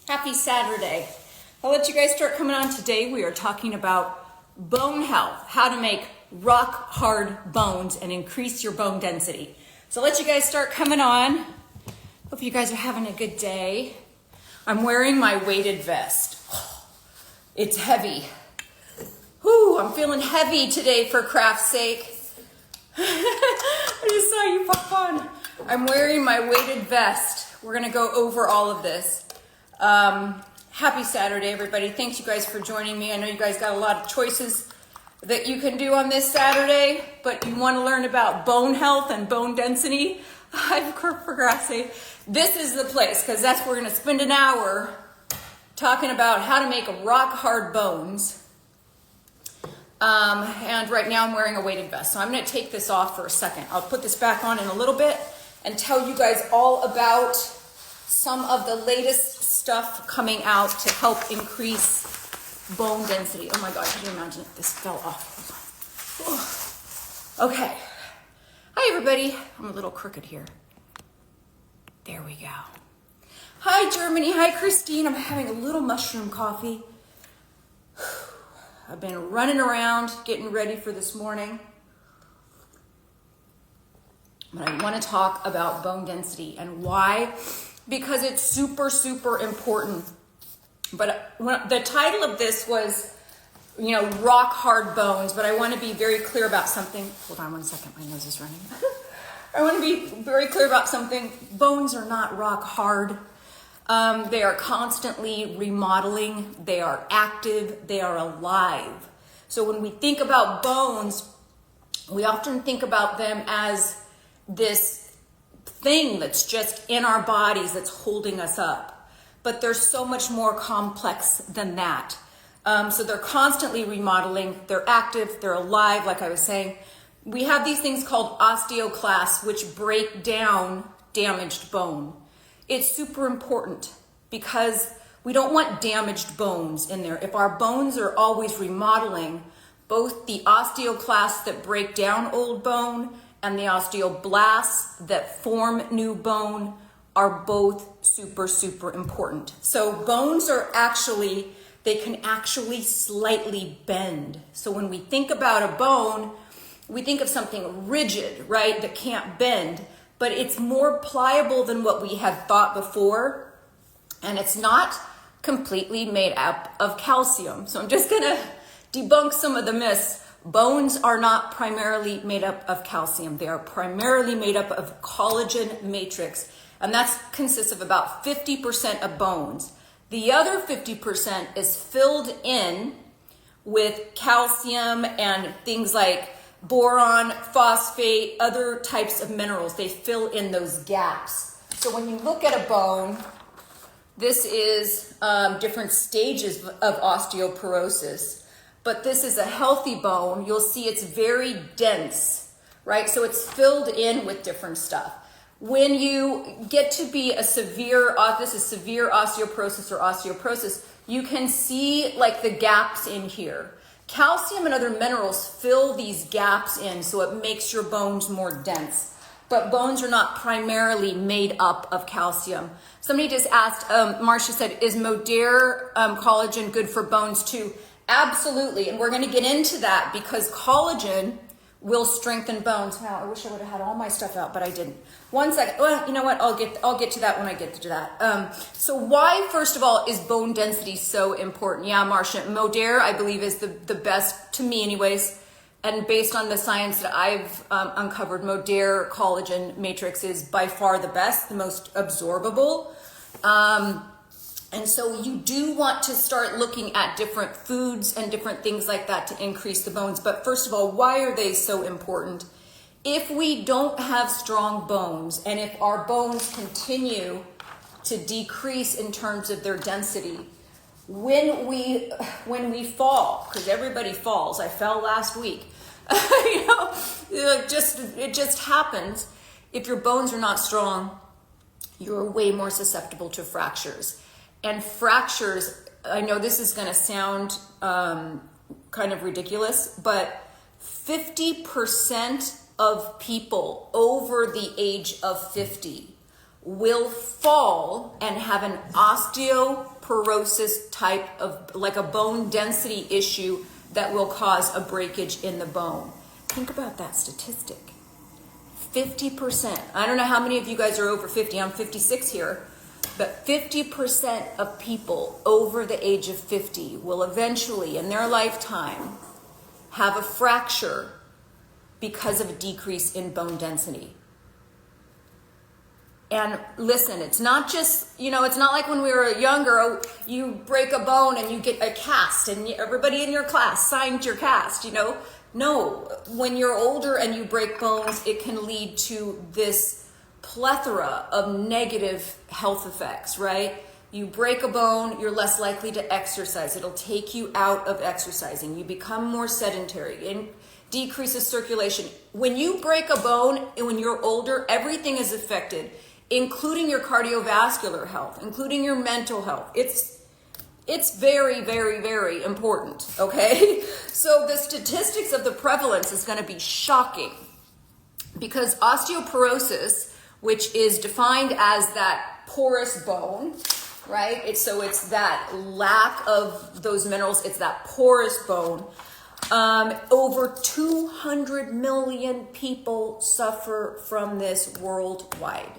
Happy Saturday. I'll let you guys start coming on. Today we are talking about bone health, how to make rock hard bones and increase your bone density. So I'll let you guys start coming on. Hope you guys are having a good day. I'm wearing my weighted vest. It's heavy. Whew, I'm feeling heavy today for craft's sake. I just saw you pop on. I'm wearing my weighted vest. We're gonna go over all of this. Happy Saturday, everybody. Thanks you guys for joining me. I know you guys got a lot of choices that you can do on this Saturday, but you want to learn about bone health and bone density. For God's sake, this is the place, because that's where we're going to spend an hour talking about how to make rock hard bones. And right now I'm wearing a weighted vest, so I'm going to take this off for a second. I'll put this back on in a little bit and tell you guys all about some of the latest stuff coming out to help increase bone density. Oh my God, can you imagine if this fell off? Okay. Hi, everybody. I'm a little crooked here. There we go. Hi, Germany. Hi, Christine. I'm having a little mushroom coffee. I've been running around getting ready for this morning. But I want to talk about bone density and why. Because it's super, super important. But the title of this was, rock hard bones. But I want to be very clear about something. Hold on one second, my nose is running. I want to be very clear about something. Bones are not rock hard. They are constantly remodeling. They are active. They are alive. So when we think about bones, we often think about them as this thing that's just in our bodies that's holding us up. But they're so much more complex than that. So they're constantly remodeling. They're active. They're alive, like I was saying. We have these things called osteoclasts, which break down damaged bone. It's super important because we don't want damaged bones in there. If our bones are always remodeling, both the osteoclasts that break down old bone and the osteoblasts that form new bone are both super, super important. So bones are they can actually slightly bend. So when we think about a bone, we think of something rigid, right, that can't bend, but it's more pliable than what we had thought before, and it's not completely made up of calcium. So I'm just gonna debunk some of the myths. Bones are not primarily made up of calcium. They are primarily made up of collagen matrix, and that consists of about 50% of bones. The other 50% is filled in with calcium and things like boron, phosphate, other types of minerals. They fill in those gaps. So when you look at a bone, this is different stages of osteoporosis. But this is a healthy bone. You'll see it's very dense, right? So it's filled in with different stuff. When you get to be severe osteoporosis or osteoporosis, you can see like the gaps in here. Calcium and other minerals fill these gaps in, so it makes your bones more dense. But bones are not primarily made up of calcium. Somebody just asked, Marcia said, is Modere collagen good for bones too? Absolutely, and we're going to get into that because collagen will strengthen bones. Now, I wish I would have had all my stuff out, but I didn't. One second. Well, you know what? I'll get to that when I get to that. So why, first of all, is bone density so important? Yeah, Marcia, Modere, I believe, is the best, to me anyways, and based on the science that I've uncovered, Modere collagen matrix is by far the best, the most absorbable. And so you do want to start looking at different foods and different things like that to increase the bones. But first of all, why are they so important? If we don't have strong bones, and if our bones continue to decrease in terms of their density, when we fall, because everybody falls, I fell last week, it just happens. If your bones are not strong, you're way more susceptible to fractures. And fractures, I know this is going to sound kind of ridiculous, but 50% of people over the age of 50 will fall and have an osteoporosis type of, like a bone density issue that will cause a breakage in the bone. Think about that statistic. 50%. I don't know how many of you guys are over 50. I'm 56 here. But 50% of people over the age of 50 will eventually, in their lifetime, have a fracture because of a decrease in bone density. And listen, it's not just, it's not like when we were younger, you break a bone and you get a cast and everybody in your class signed your cast, No, when you're older and you break bones, it can lead to this plethora of negative health effects, right? You break a bone, you're less likely to exercise. It'll take you out of exercising. You become more sedentary and decreases circulation. When you break a bone and when you're older, everything is affected, including your cardiovascular health, including your mental health. It's very, very, very important, okay? So the statistics of the prevalence is going to be shocking because osteoporosis, which is defined as that porous bone, right? It's that lack of those minerals. It's that porous bone. Over 200 million people suffer from this worldwide.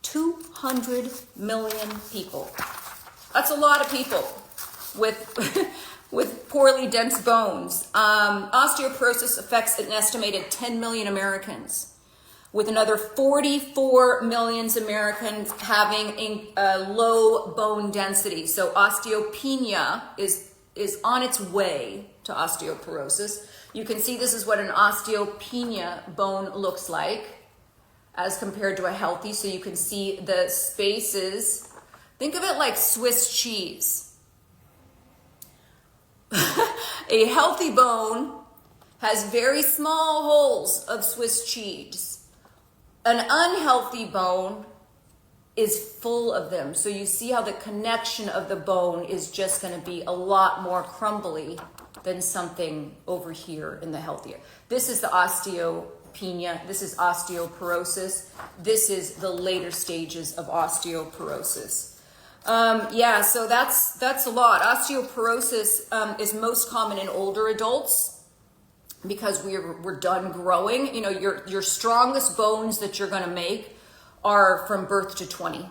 200 million people. That's a lot of people with poorly dense bones. Osteoporosis affects an estimated 10 million Americans, with another 44 million Americans having a low bone density. So osteopenia is on its way to osteoporosis. You can see this is what an osteopenia bone looks like as compared to a healthy. So you can see the spaces. Think of it like Swiss cheese. A healthy bone has very small holes of Swiss cheese. An unhealthy bone is full of them. So you see how the connection of the bone is just going to be a lot more crumbly than something over here in the healthier. This is the osteopenia. This is osteoporosis. This is the later stages of osteoporosis. So that's a lot. Osteoporosis is most common in older adults because we're done growing. Your strongest bones that you're going to make are from birth to 20.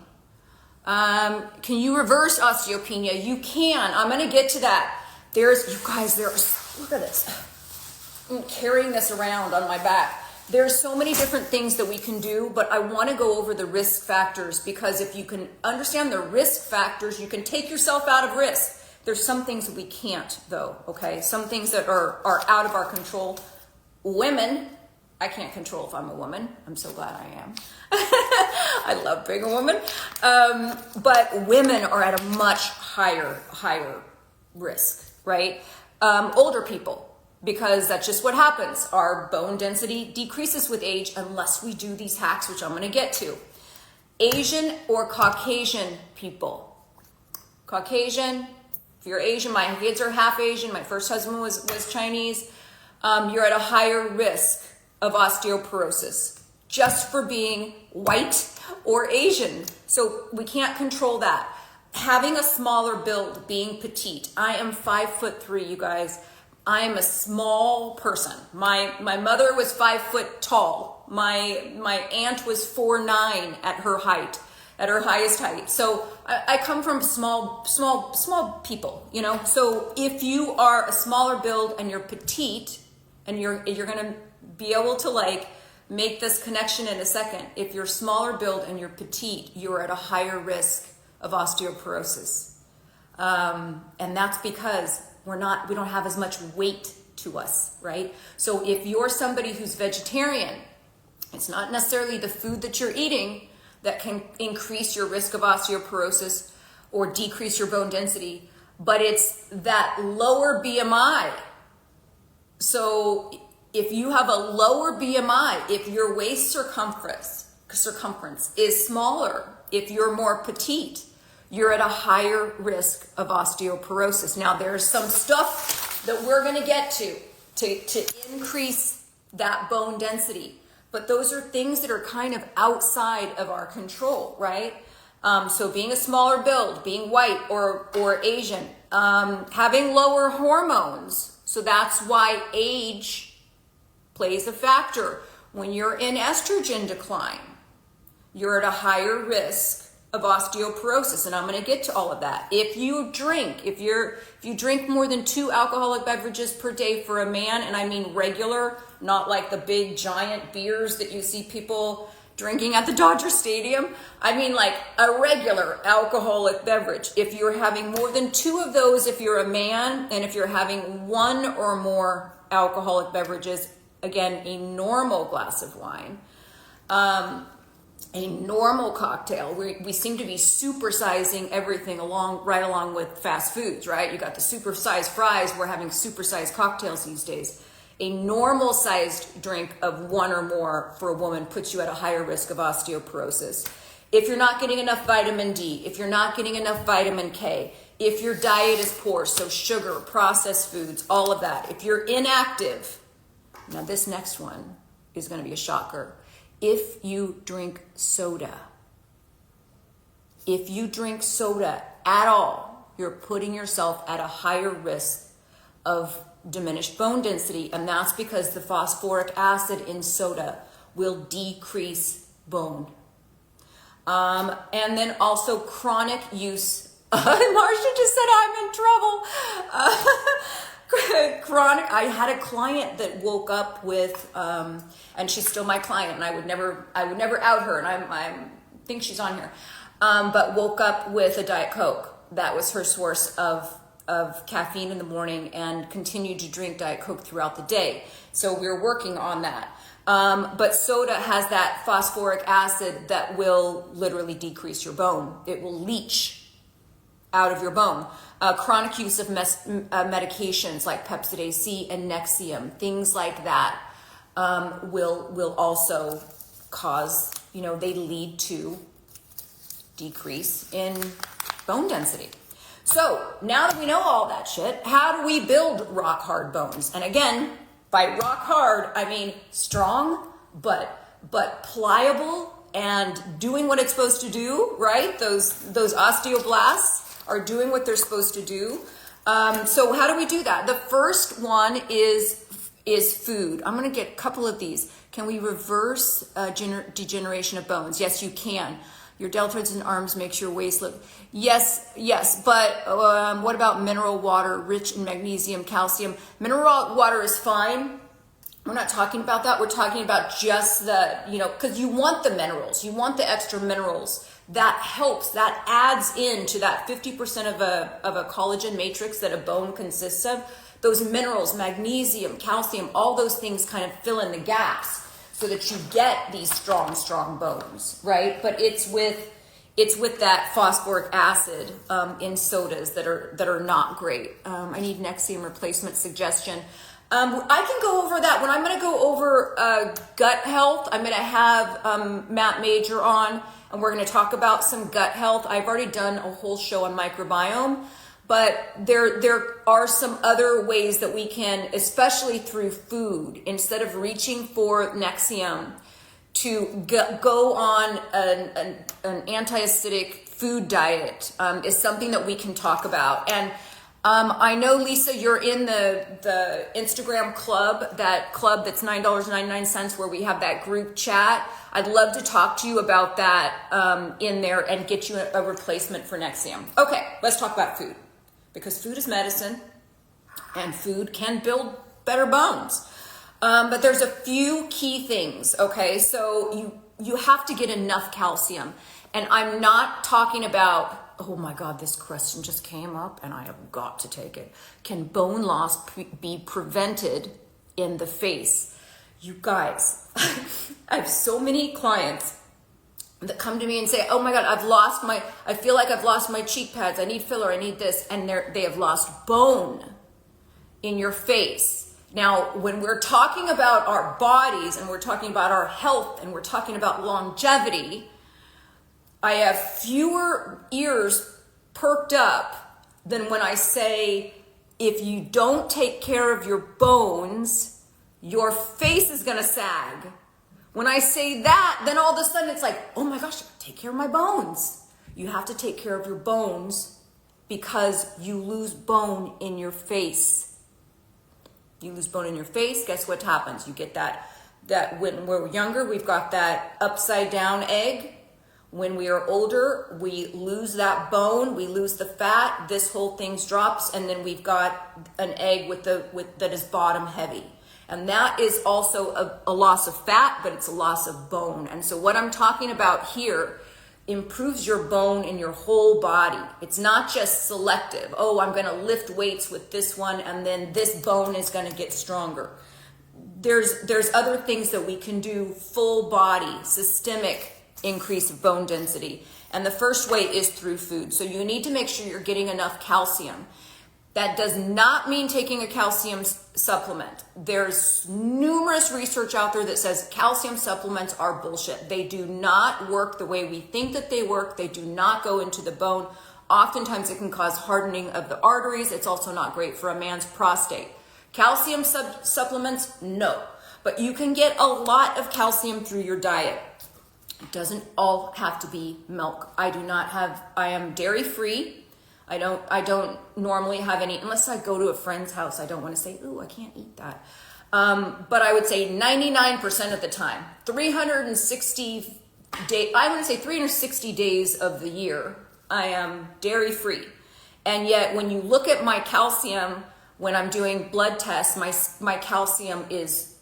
Can you reverse osteopenia? You can. I'm going to get to that. Look at this. I'm carrying this around on my back. There's so many different things that we can do, but I want to go over the risk factors, because if you can understand the risk factors, you can take yourself out of risk. There's some things that we can't, though, okay? Some things that are out of our control. Women, I can't control if I'm a woman. I'm so glad I am. I love being a woman. But women are at a much higher risk, right? Older people, because that's just what happens. Our bone density decreases with age unless we do these hacks, which I'm going to get to. Asian or Caucasian people. Caucasian, if you're Asian, my kids are half Asian. My first husband was Chinese. You're at a higher risk of osteoporosis just for being white or Asian. So we can't control that. Having a smaller build, being petite. I am 5'3", you guys. I am a small person. My mother was 5 foot tall. My aunt was 4'9" at her height, at her highest height. So I come from small people, So if you are a smaller build and you're petite, and you're gonna be able to make this connection in a second. If you're smaller build and you're petite, you're at a higher risk of osteoporosis, and that's because we don't have as much weight to us, right? So if you're somebody who's vegetarian, it's not necessarily the food that you're eating that can increase your risk of osteoporosis or decrease your bone density, but it's that lower BMI. So if you have a lower BMI, if your waist circumference is smaller, if you're more petite, you're at a higher risk of osteoporosis. Now, there's some stuff that we're going to get to increase that bone density. But those are things that are kind of outside of our control, right? So being a smaller build, being white or Asian, having lower hormones. So that's why age plays a factor. When you're in estrogen decline, you're at a higher risk of osteoporosis, and I'm going to get to all of that. If you drink more than 2 alcoholic beverages per day for a man, and I mean regular, not like the big giant beers that you see people drinking at the Dodger Stadium. I mean like a regular alcoholic beverage. If you're having more than 2 of those, if you're a man, and if you're having 1 or more alcoholic beverages, again, a normal glass of wine, a normal cocktail. We seem to be supersizing everything right along with fast foods, right? You got the supersized fries. We're having supersized cocktails these days. A normal sized drink of 1 or more for a woman puts you at a higher risk of osteoporosis. If you're not getting enough vitamin D, if you're not getting enough vitamin K, if your diet is poor, so sugar, processed foods, all of that. If you're inactive, now this next one is going to be a shocker. If you drink soda, at all, you're putting yourself at a higher risk of diminished bone density, and that's because the phosphoric acid in soda will decrease bone. And then also chronic use. Marcia just said I'm in trouble. Chronic. I had a client that woke up with, and she's still my client, and I would never out her, and I think she's on here, but woke up with a Diet Coke. That was her source of caffeine in the morning, and continued to drink Diet Coke throughout the day. So we're working on that. But soda has that phosphoric acid that will literally decrease your bone. It will leach out of your bone. Chronic use of medications like Pepcid AC and Nexium, things like that, will also cause, they lead to decrease in bone density. So now that we know all that shit, how do we build rock hard bones? And again, by rock hard, I mean strong, but pliable and doing what it's supposed to do, right? Those osteoblasts are doing what they're supposed to do. So how do we do that? The first one is food. I'm going to get a couple of these. Can we reverse degeneration of bones? Yes, you can. Your deltoids and arms makes your waist look. Yes. But what about mineral water rich in magnesium, calcium? Mineral water is fine. We're not talking about that. We're talking about just the, because you want the minerals. You want the extra minerals. That helps. That adds into that 50% of a collagen matrix that a bone consists of. Those minerals, magnesium, calcium, all those things kind of fill in the gaps, so that you get these strong bones, right? But it's with that phosphoric acid in sodas that are not great. I need Nexium replacement suggestion. I can go over that when I'm going to go over gut health. I'm going to have Matt Major on, and we're going to talk about some gut health. I've already done a whole show on microbiome. But there are some other ways that we can, especially through food, instead of reaching for Nexium, to go on an anti-acidic food diet is something that we can talk about. And I know, Lisa, you're in the Instagram club, that club that's $9.99, where we have that group chat. I'd love to talk to you about that in there and get you a replacement for Nexium. Okay, let's talk about food. Because food is medicine, and food can build better bones. But there's a few key things, okay? So you have to get enough calcium. And I'm not talking about, oh my God, this question just came up and I have got to take it. Can bone loss be prevented in the face? You guys, I have so many clients that come to me and say, oh my God, I feel like I've lost my cheek pads. I need filler. I need this. And they have lost bone in your face. Now, when we're talking about our bodies and we're talking about our health and we're talking about longevity, I have fewer ears perked up than when I say, if you don't take care of your bones, your face is going to sag. When I say that, then all of a sudden it's like, oh my gosh, take care of my bones. You have to take care of your bones because you lose bone in your face. You lose bone in your face, guess what happens? You get that when we're younger, we've got that upside down egg. When we are older, we lose that bone, we lose the fat, this whole thing drops, and then we've got an egg that is bottom heavy. And that is also a loss of fat, but it's a loss of bone. And so what I'm talking about here improves your bone in your whole body. It's not just selective. Oh, I'm going to lift weights with this one, and then this bone is going to get stronger. There's other things that we can do, full body, systemic increase of bone density. And the first way is through food. So you need to make sure you're getting enough calcium. That does not mean taking a calcium supplement. There's numerous research out there that says calcium supplements are bullshit. They do not work the way we think that they work. They do not go into the bone. Oftentimes it can cause hardening of the arteries. It's also not great for a man's prostate. Calcium supplements, no. But you can get a lot of calcium through your diet. It doesn't all have to be milk. I am dairy free. I don't normally have any, unless I go to a friend's house. I don't want to say, ooh, I can't eat that. But I would say 99% of the time, 360 days of the year, I am dairy free. And yet when you look at my calcium, when I'm doing blood tests, my calcium is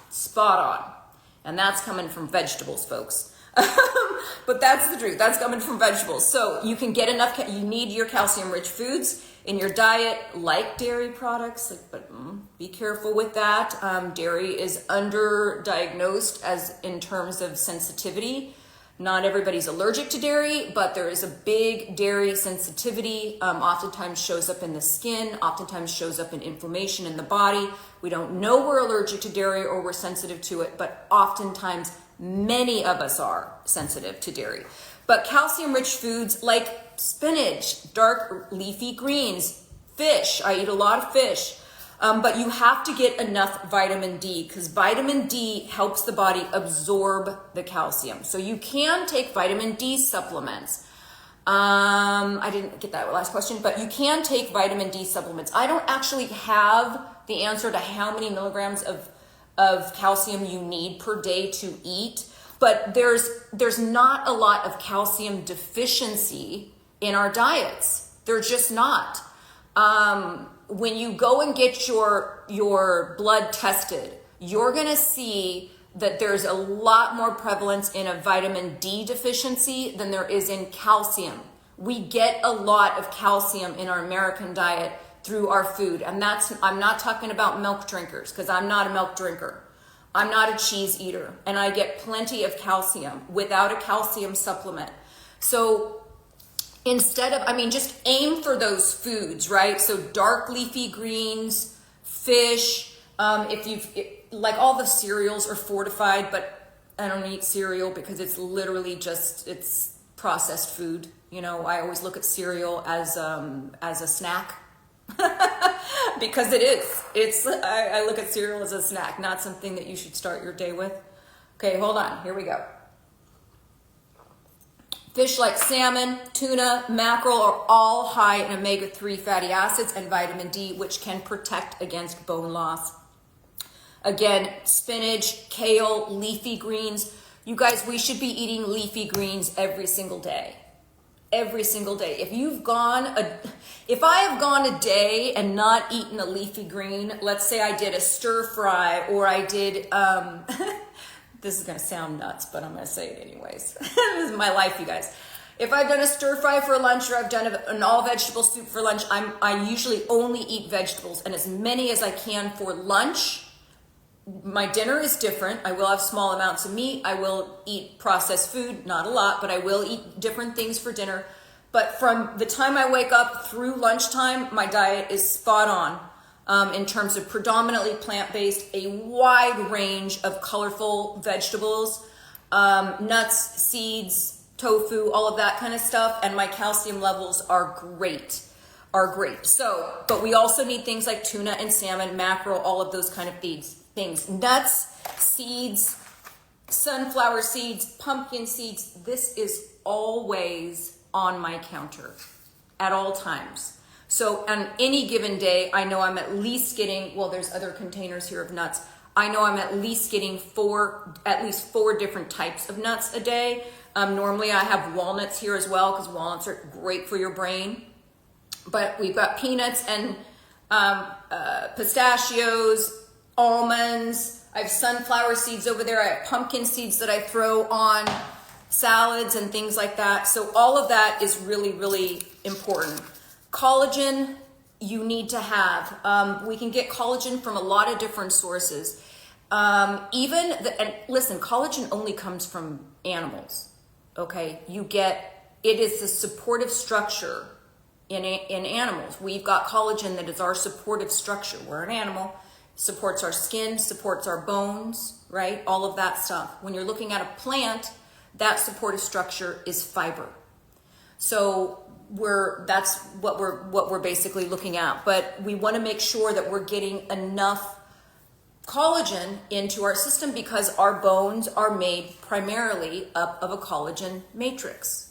spot on. And that's coming from vegetables, folks. But that's the truth. That's coming from vegetables. So you can get enough, you need your calcium-rich foods in your diet, like dairy products, but be careful with that. Dairy is underdiagnosed as in terms of sensitivity. Not everybody's allergic to dairy, but there is a big dairy sensitivity. Oftentimes shows up in the skin, oftentimes shows up in inflammation in the body. We don't know we're allergic to dairy or we're sensitive to it, but oftentimes many of us are sensitive to dairy. But calcium-rich foods like spinach, dark leafy greens, fish. I eat a lot of fish. But you have to get enough vitamin D because vitamin D helps the body absorb the calcium. So you can take vitamin D supplements. I didn't get that last question, but you can take vitamin D supplements. I don't actually have the answer to how many milligrams of calcium you need per day to eat, but there's not a lot of calcium deficiency in our diets. There's just not. When you go and get your blood tested, you're going to see that there's a lot more prevalence in a vitamin D deficiency than there is in calcium. We get a lot of calcium in our American diet through our food. And I'm not talking about milk drinkers because I'm not a milk drinker. I'm not a cheese eater. And I get plenty of calcium without a calcium supplement. So just aim for those foods, right? So dark leafy greens, fish, like all the cereals are fortified, but I don't eat cereal because it's literally it's processed food. You know, I always look at cereal as a snack because it is. I look at cereal as a snack, not something that you should start your day with. Okay, hold on. Here we go. Fish like salmon, tuna, mackerel are all high in omega-3 fatty acids and vitamin D, which can protect against bone loss. Again, spinach, kale, leafy greens. You guys, we should be eating leafy greens every single day. Every single day. If I have gone a day and not eaten a leafy green, let's say I did a stir fry or I did, this is going to sound nuts, but I'm going to say it anyways. This is my life, you guys. If I've done a stir fry for lunch or I've done an all vegetable soup for lunch, I usually only eat vegetables and as many as I can for lunch. My dinner is different. I will have small amounts of meat. I will eat processed food, not a lot, but I will eat different things for dinner. But from the time I wake up through lunchtime, my diet is spot on. In terms of predominantly plant-based, a wide range of colorful vegetables, nuts, seeds, tofu, all of that kind of stuff, and my calcium levels are great. So, but we also need things like tuna and salmon, mackerel, all of those kind of things. Nuts, seeds, sunflower seeds, pumpkin seeds. This is always on my counter at all times. So on any given day, I know I'm at least getting, well, there's other containers here of nuts. I know I'm at least getting at least four different types of nuts a day. Normally I have walnuts here as well because walnuts are great for your brain. But we've got peanuts and pistachios, almonds. I have sunflower seeds over there. I have pumpkin seeds that I throw on salads and things like that. So all of that is really, really important. Collagen, you need to have. We can get collagen from a lot of different sources. And listen, collagen only comes from animals. Okay, it is the supportive structure in animals. We've got collagen that is our supportive structure. We're an animal, supports our skin, supports our bones, right? All of that stuff. When you're looking at a plant, that supportive structure is fiber. So that's what we're basically looking at. But we want to make sure that we're getting enough collagen into our system because our bones are made primarily up of a collagen matrix.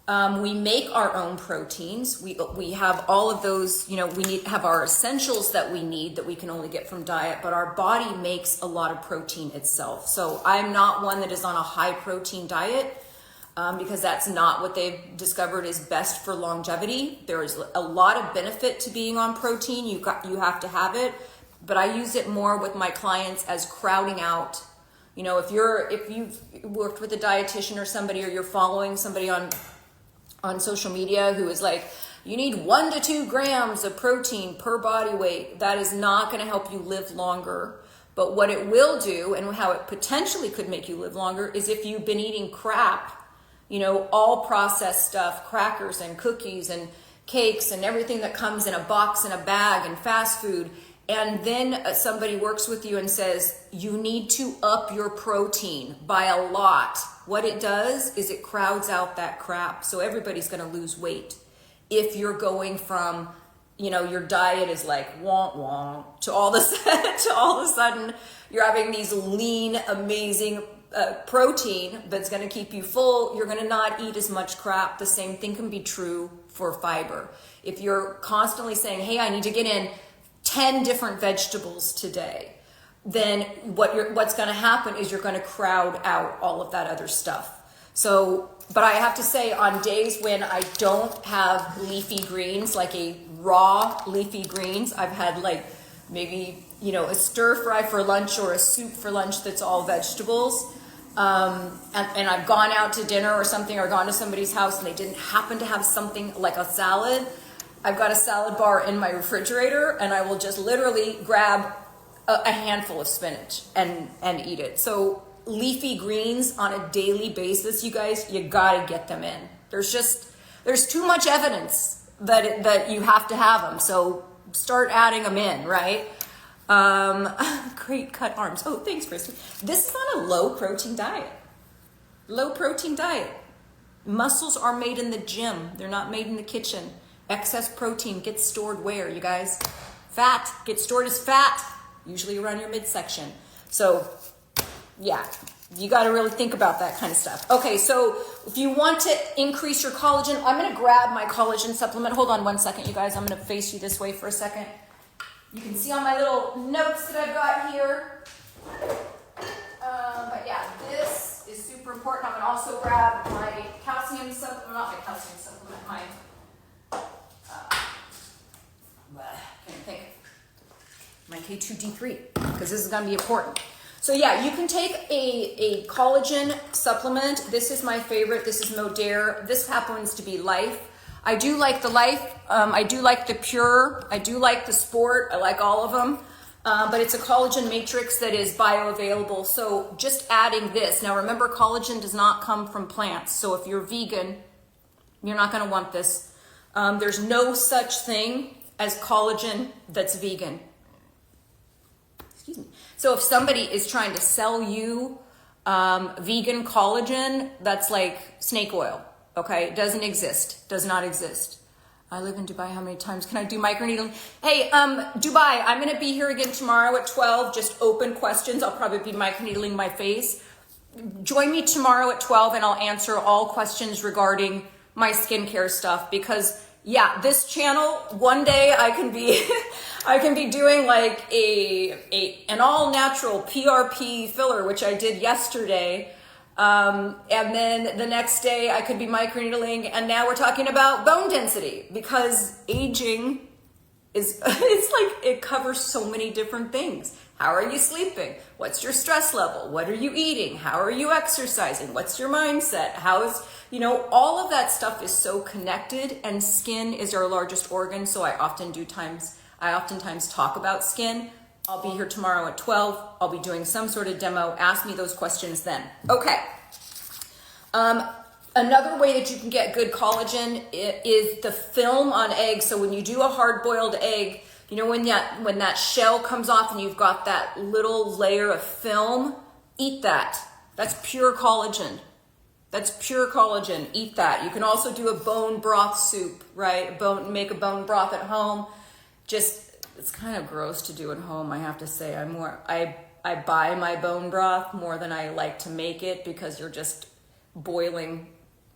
We make our own proteins. We have all of those, we have our essentials that we need that we can only get from diet, but our body makes a lot of protein itself. So I'm not one that is on a high protein diet because that's not what they've discovered is best for longevity. There is a lot of benefit to being on protein. You have to have it, but I use it more with my clients as crowding out. If you've worked with a dietitian or somebody, or you're following somebody on social media who is like, you need 1 to 2 grams of protein per body weight, that is not going to help you live longer. But what it will do, and how it potentially could make you live longer, is if you've been eating crap, all processed stuff, crackers and cookies and cakes and everything that comes in a box and a bag and fast food, and then somebody works with you and says, you need to up your protein by a lot. What it does is it crowds out that crap. So everybody's going to lose weight. If you're going from, your diet is like womp womp to all of a sudden you're having these lean, amazing protein that's going to keep you full, you're going to not eat as much crap. The same thing can be true for fiber. If you're constantly saying, hey, I need to get in 10 different vegetables today, then what's going to happen is you're going to crowd out all of that other stuff. So, but I have to say, on days when I don't have leafy greens, like a raw leafy greens, I've had like maybe, a stir fry for lunch or a soup for lunch that's all vegetables. And I've gone out to dinner or something, or gone to somebody's house and they didn't happen to have something like a salad. I've got a salad bar in my refrigerator, and I will just literally grab a handful of spinach and eat it. So leafy greens on a daily basis, you guys, you gotta get them in. There's too much evidence that you have to have them. So start adding them in, right? Great cut arms. Oh, thanks, Kristen. This is on a low protein diet. Low protein diet. Muscles are made in the gym. They're not made in the kitchen. Excess protein gets stored where, you guys? Fat gets stored as fat, usually around your midsection. So, yeah, you got to really think about that kind of stuff. Okay, so if you want to increase your collagen, I'm going to grab my collagen supplement. Hold on one second, you guys. I'm going to face you this way for a second. You can see all my little notes that I've got here. But yeah, this is super important. I'm going to also grab my calcium supplement, not my calcium supplement, my K2D3, because this is going to be important. So yeah, you can take a collagen supplement. This is my favorite. This is Modere. This happens to be Life. I do like the Life. I do like the Pure. I do like the Sport. I like all of them. But it's a collagen matrix that is bioavailable. So just adding this. Now remember, collagen does not come from plants. So if you're vegan, you're not going to want this. There's no such thing as collagen that's vegan. Excuse me. So if somebody is trying to sell you vegan collagen, that's like snake oil. Okay, it doesn't exist, does not exist. I live in Dubai. How many times can I do microneedling? Hey, Dubai, I'm going to be here again tomorrow at 12. Just open questions. I'll probably be microneedling my face. Join me tomorrow at 12 and I'll answer all questions regarding my skincare stuff, because yeah, this channel, one day I can be I can be doing like an all natural PRP filler, which I did yesterday. And then the next day I could be microneedling, and now we're talking about bone density, because aging is, it's like, it covers so many different things. How are you sleeping? What's your stress level? What are you eating? How are you exercising? What's your mindset? How is, all of that stuff is so connected, and skin is our largest organ. So I oftentimes talk about skin. I'll be here tomorrow at 12. I'll be doing some sort of demo. Ask me those questions then. Okay. Another way that you can get good collagen is the film on eggs. So when you do a hard-boiled egg, when that shell comes off and you've got that little layer of film, eat that. That's pure collagen. That's pure collagen. Eat that. You can also do a bone broth soup, right? Make a bone broth at home. It's kind of gross to do at home, I have to say. I buy my bone broth more than I like to make it, because you're just boiling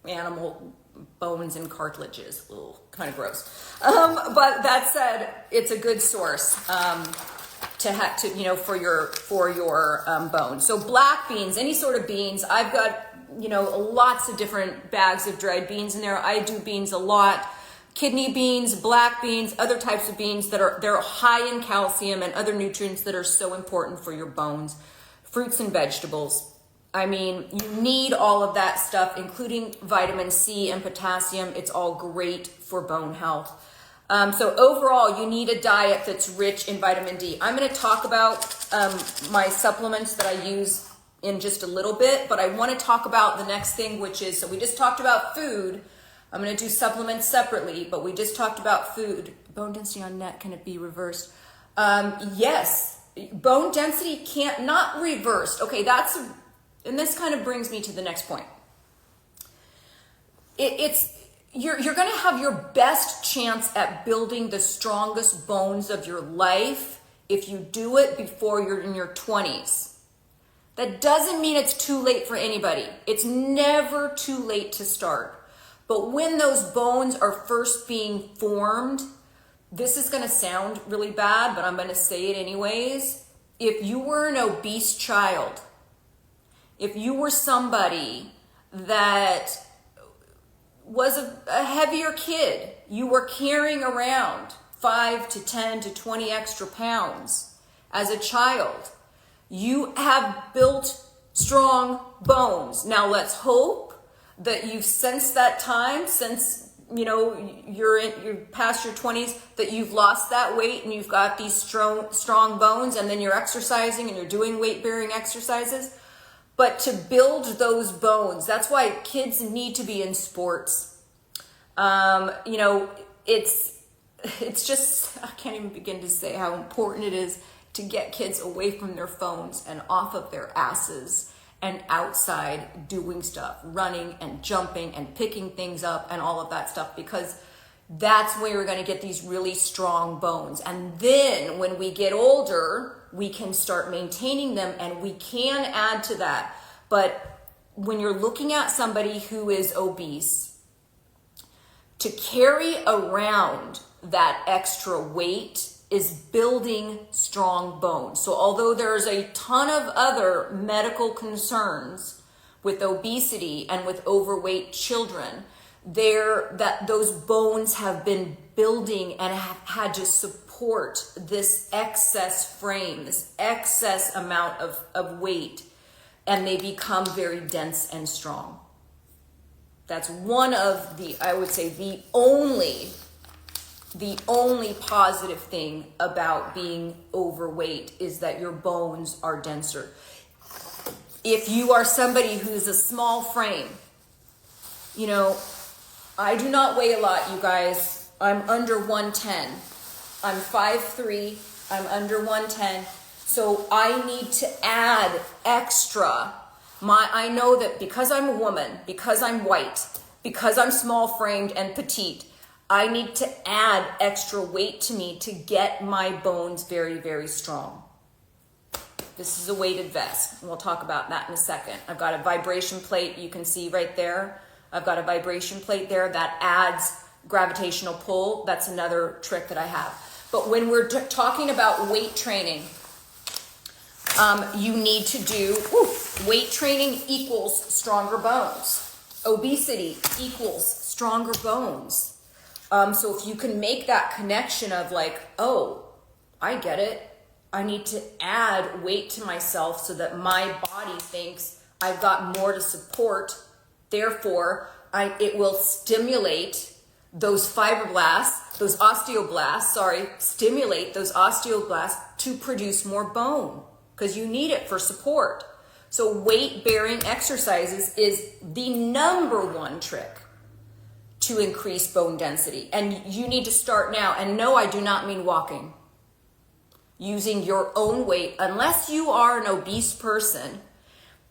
animal bones and cartilages. Ugh, kind of gross. But that said, it's a good source for your bones. So black beans, any sort of beans. I've got lots of different bags of dried beans in there. I do beans a lot. Kidney beans, black beans, other types of beans they're high in calcium and other nutrients that are so important for your bones. Fruits and vegetables. I mean, you need all of that stuff, including vitamin C and potassium. It's all great for bone health. So overall, you need a diet that's rich in vitamin D. I'm going to talk about my supplements that I use in just a little bit, but I want to talk about the next thing, which is, so we just talked about food. I'm going to do supplements separately, but we just talked about food. Bone density on net, can it be reversed? Yes, bone density can't not reversed. Okay, and this kind of brings me to the next point. You're going to have your best chance at building the strongest bones of your life if you do it before you're in your 20s. That doesn't mean it's too late for anybody. It's never too late to start. But when those bones are first being formed, this is going to sound really bad, but I'm going to say it anyways. If you were an obese child, if you were somebody that was a heavier kid, you were carrying around 5 to 10 to 20 extra pounds as a child, you have built strong bones. Now let's hope that you've since that time, since you're past your 20s, that you've lost that weight and you've got these strong bones, and then you're exercising and you're doing weight-bearing exercises. But to build those bones, that's why kids need to be in sports. It's just, I can't even begin to say how important it is to get kids away from their phones and off of their asses and outside doing stuff, running and jumping and picking things up and all of that stuff, because that's where you're going to get these really strong bones. And then when we get older, we can start maintaining them, and we can add to that. But when you're looking at somebody who is obese, to carry around that extra weight is building strong bones. So although there's a ton of other medical concerns with obesity and with overweight children, those bones have been building and have had to support this excess frame, this excess amount of weight, and they become very dense and strong. That's one of I would say the only positive thing about being overweight is that your bones are denser. If you are somebody who's a small frame, I do not weigh a lot, you guys. I'm under 110. I'm 5'3". I'm under 110. So I need to add extra. I know that because I'm a woman, because I'm white, because I'm small framed and petite, I need to add extra weight to me to get my bones very, very strong. This is a weighted vest. We'll talk about that in a second. I've got a vibration plate. You can see right there. I've got a vibration plate there that adds gravitational pull. That's another trick that I have. But when we're talking about weight training, you need to do, weight training equals stronger bones. Obesity equals stronger bones. So if you can make that connection of like, oh, I get it. I need to add weight to myself so that my body thinks I've got more to support. Therefore, it will stimulate those fibroblasts, those osteoblasts, stimulate those osteoblasts to produce more bone because you need it for support. So weight-bearing exercises is the number one trick to increase bone density. And you need to start now. And no, I do not mean walking. Using your own weight, unless you are an obese person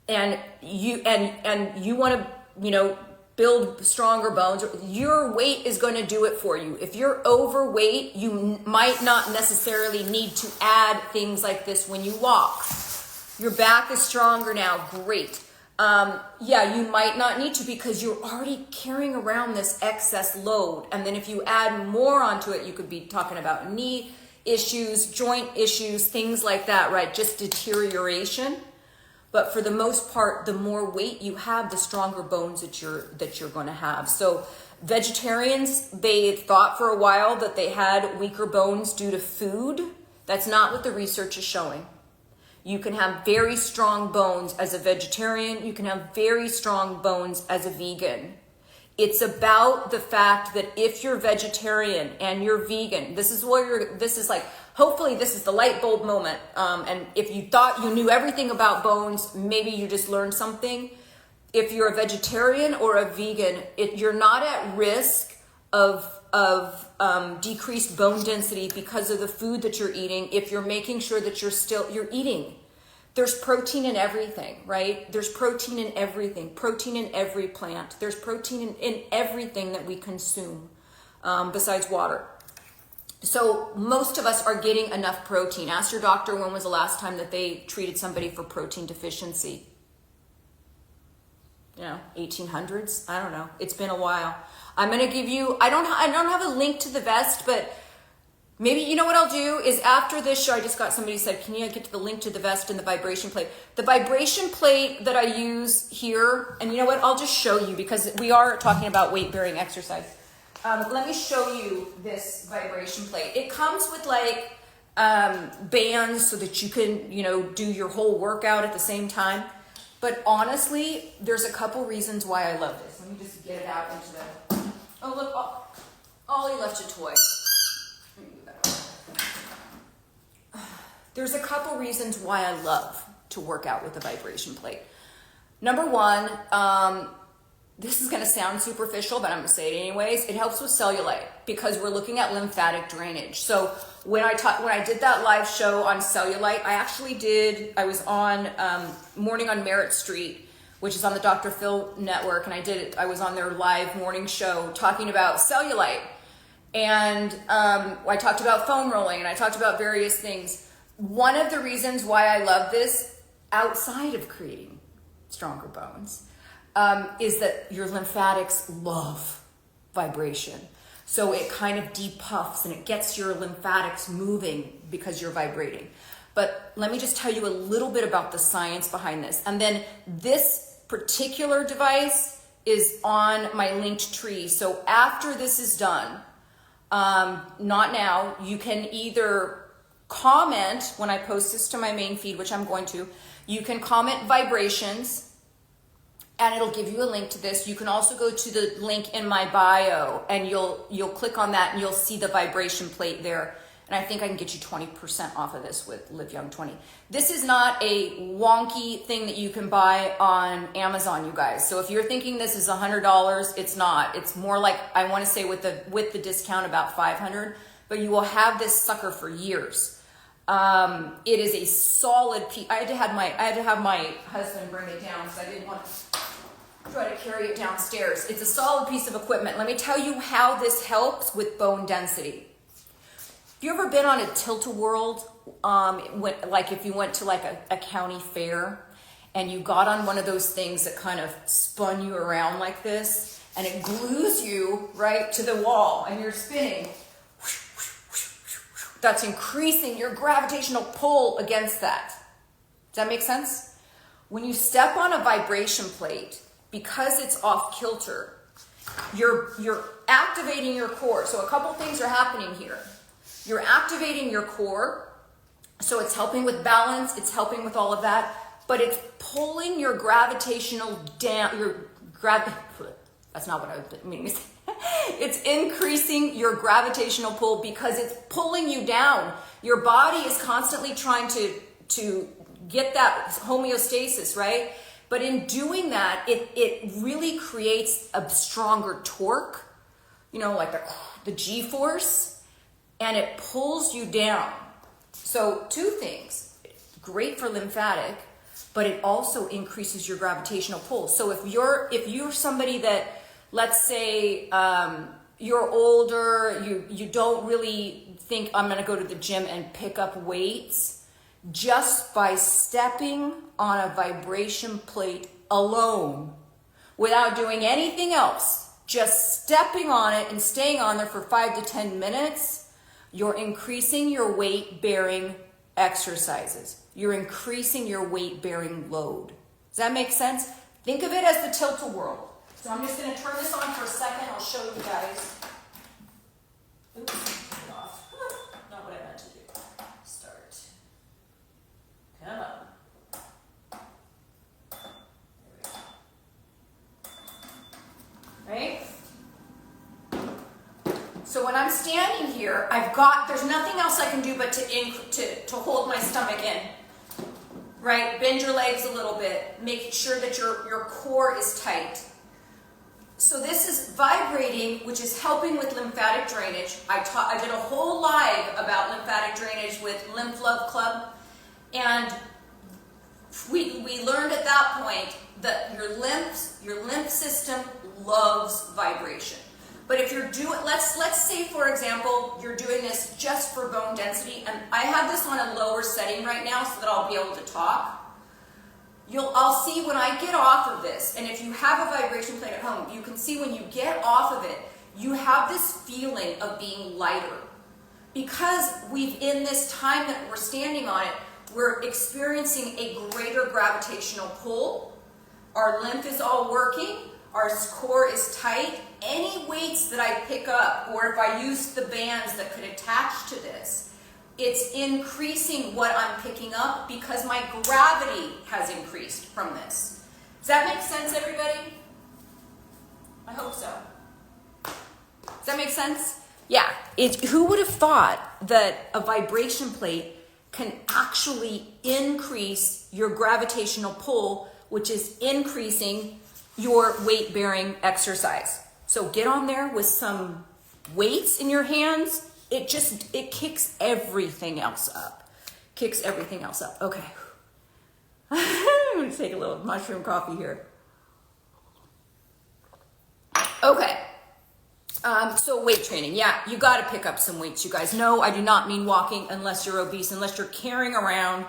and you want to, build stronger bones, your weight is going to do it for you. If you're overweight, you might not necessarily need to add things like this when you walk. Your back is stronger now, great. You might not need to because you're already carrying around this excess load. And then if you add more onto it, you could be talking about knee issues, joint issues, things like that, right? Just deterioration. But for the most part, the more weight you have, the stronger bones that you're going to have. So vegetarians, they thought for a while that they had weaker bones due to food. That's not what the research is showing. You can have very strong bones as a vegetarian. You can have very strong bones as a vegan. It's about the fact that if you're vegetarian and you're vegan, hopefully this is the light bulb moment. And if you thought you knew everything about bones, maybe you just learned something. If you're a vegetarian or a vegan, you're not at risk of decreased bone density because of the food that you're eating. If you're making sure that you're eating. There's protein in everything, right? There's protein in everything. Protein in every plant. There's protein in everything that we consume besides water. So most of us are getting enough protein. Ask your doctor when was the last time that they treated somebody for protein deficiency. 1800s? I don't know. It's been a while. I'm going to give you, I don't have a link to the vest, but maybe, you know what I'll do is after this show, I just got somebody who said, can you get to the link to the vest and the vibration plate? The vibration plate that I use here, and you know what, I'll just show you because we are talking about weight-bearing exercise. Let me show you this vibration plate. It comes with like bands so that you can, do your whole workout at the same time. But honestly, there's a couple reasons why I love this. Let me just get it out into the, oh look, Ollie left a toy. There's a couple reasons why I love to work out with a vibration plate. Number one, this is going to sound superficial, but I'm going to say it anyways. It helps with cellulite because we're looking at lymphatic drainage. So when I did that live show on cellulite, I was on Morning on Merritt Street, which is on the Dr. Phil network, and I was on their live morning show talking about cellulite. And I talked about foam rolling, and I talked about various things. One of the reasons why I love this, outside of creating stronger bones, is that your lymphatics love vibration. So it kind of depuffs and it gets your lymphatics moving because you're vibrating. But let me just tell you a little bit about the science behind this. And then this particular device is on my linked tree. So after this is done, not now, you can either comment when I post this to my main feed, which I'm going to. You can comment vibrations and it'll give you a link to this. You can also go to the link in my bio and you'll click on that and you'll see the vibration plate there. And I think I can get you 20% off of this with Live Young 20. This is not a wonky thing that you can buy on Amazon, you guys. So if you're thinking this is $100, it's not. It's more like, I want to say with the discount about $500, but you will have this sucker for years. It is a solid piece. I had to have my husband bring it down because I didn't want try to carry it downstairs. It's a solid piece of equipment. Let me tell you how this helps with bone density. Have you ever been on a tilt-a-whirl, like if you went to like a county fair and you got on one of those things that kind of spun you around like this and it glues you right to the wall and you're spinning? That's increasing your gravitational pull against that. Does that make sense? When you step on a vibration plate, because it's off kilter, you're activating your core. So a couple things are happening here. You're activating your core, so it's helping with balance, it's helping with all of that, but it's pulling your gravitational down, that's not what I mean to say. It's increasing your gravitational pull because it's pulling you down. Your body is constantly trying to get that homeostasis, right? But in doing that, it really creates a stronger torque, you know, like the G-force, and it pulls you down. So two things, great for lymphatic, but it also increases your gravitational pull. So if you're somebody that, let's say, you're older, you don't really think I'm gonna go to the gym and pick up weights, just by stepping on a vibration plate alone, without doing anything else, just stepping on it and staying on there for 5 to 10 minutes, you're increasing your weight-bearing exercises. You're increasing your weight-bearing load. Does that make sense? Think of it as the tilt-a-whirl. So I'm just going to turn this on for a second. I'll show you guys. Oops, turn it off. Not what I meant to do. Start. Come on. There we go. Right? So when I'm standing here, there's nothing else I can do but to hold my stomach in. Right? Bend your legs a little bit. Make sure that your core is tight. So this is vibrating, which is helping with lymphatic drainage. I did a whole live about lymphatic drainage with Lymph Love Club. And we learned at that point that your lymph system loves vibration. But if you're doing, let's say for example, you're doing this just for bone density, and I have this on a lower setting right now so that I'll be able to talk. I'll see when I get off of this, and if you have a vibration plate at home, you can see when you get off of it, you have this feeling of being lighter. Because in this time that we're standing on it, we're experiencing a greater gravitational pull. Our lymph is all working. Our core is tight. Any weights that I pick up, or if I use the bands that could attach to this, it's increasing what I'm picking up because my gravity has increased from this. Does that make sense, everybody? I hope so. Does that make sense? Yeah. Who would have thought that a vibration plate can actually increase your gravitational pull, which is increasing your weight-bearing exercise? So get on there with some weights in your hands. It kicks everything else up. Kicks everything else up. Okay. I'm going to take a little mushroom coffee here. Okay. So weight training. Yeah, you got to pick up some weights, you guys. No, I do not mean walking unless you're obese, unless you're carrying around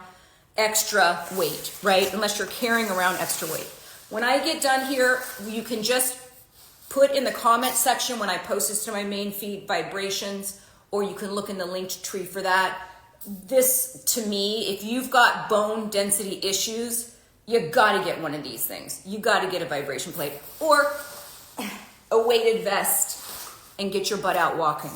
extra weight, right? Unless you're carrying around extra weight. When I get done here, you can just put in the comment section when I post this to my main feed vibrations, or you can look in the linked tree for that. This, to me, if you've got bone density issues, you gotta get one of these things. You gotta get a vibration plate or a weighted vest and get your butt out walking.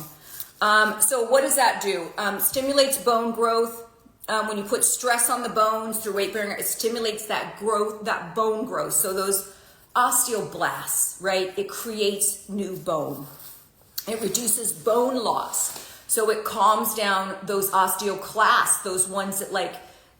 So what does that do? Stimulates bone growth. When you put stress on the bones through weight bearing, it stimulates that growth, that bone growth. So those osteoblasts, right? It creates new bone. It reduces bone loss. So it calms down those osteoclasts, those ones that like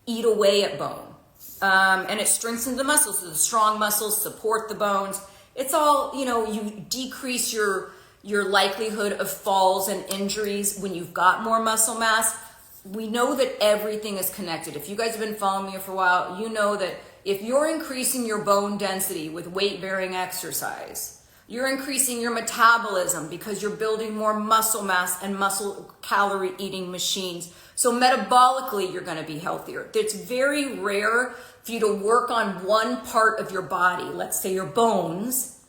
eat away at bone. And it strengthens the muscles. So the strong muscles support the bones. It's all, you decrease your likelihood of falls and injuries when you've got more muscle mass. We know that everything is connected. If you guys have been following me for a while, you know that If you're increasing your bone density with weight-bearing exercise, you're increasing your metabolism because you're building more muscle mass and muscle calorie eating machines. So metabolically, you're going to be healthier. It's very rare for you to work on one part of your body, let's say your bones,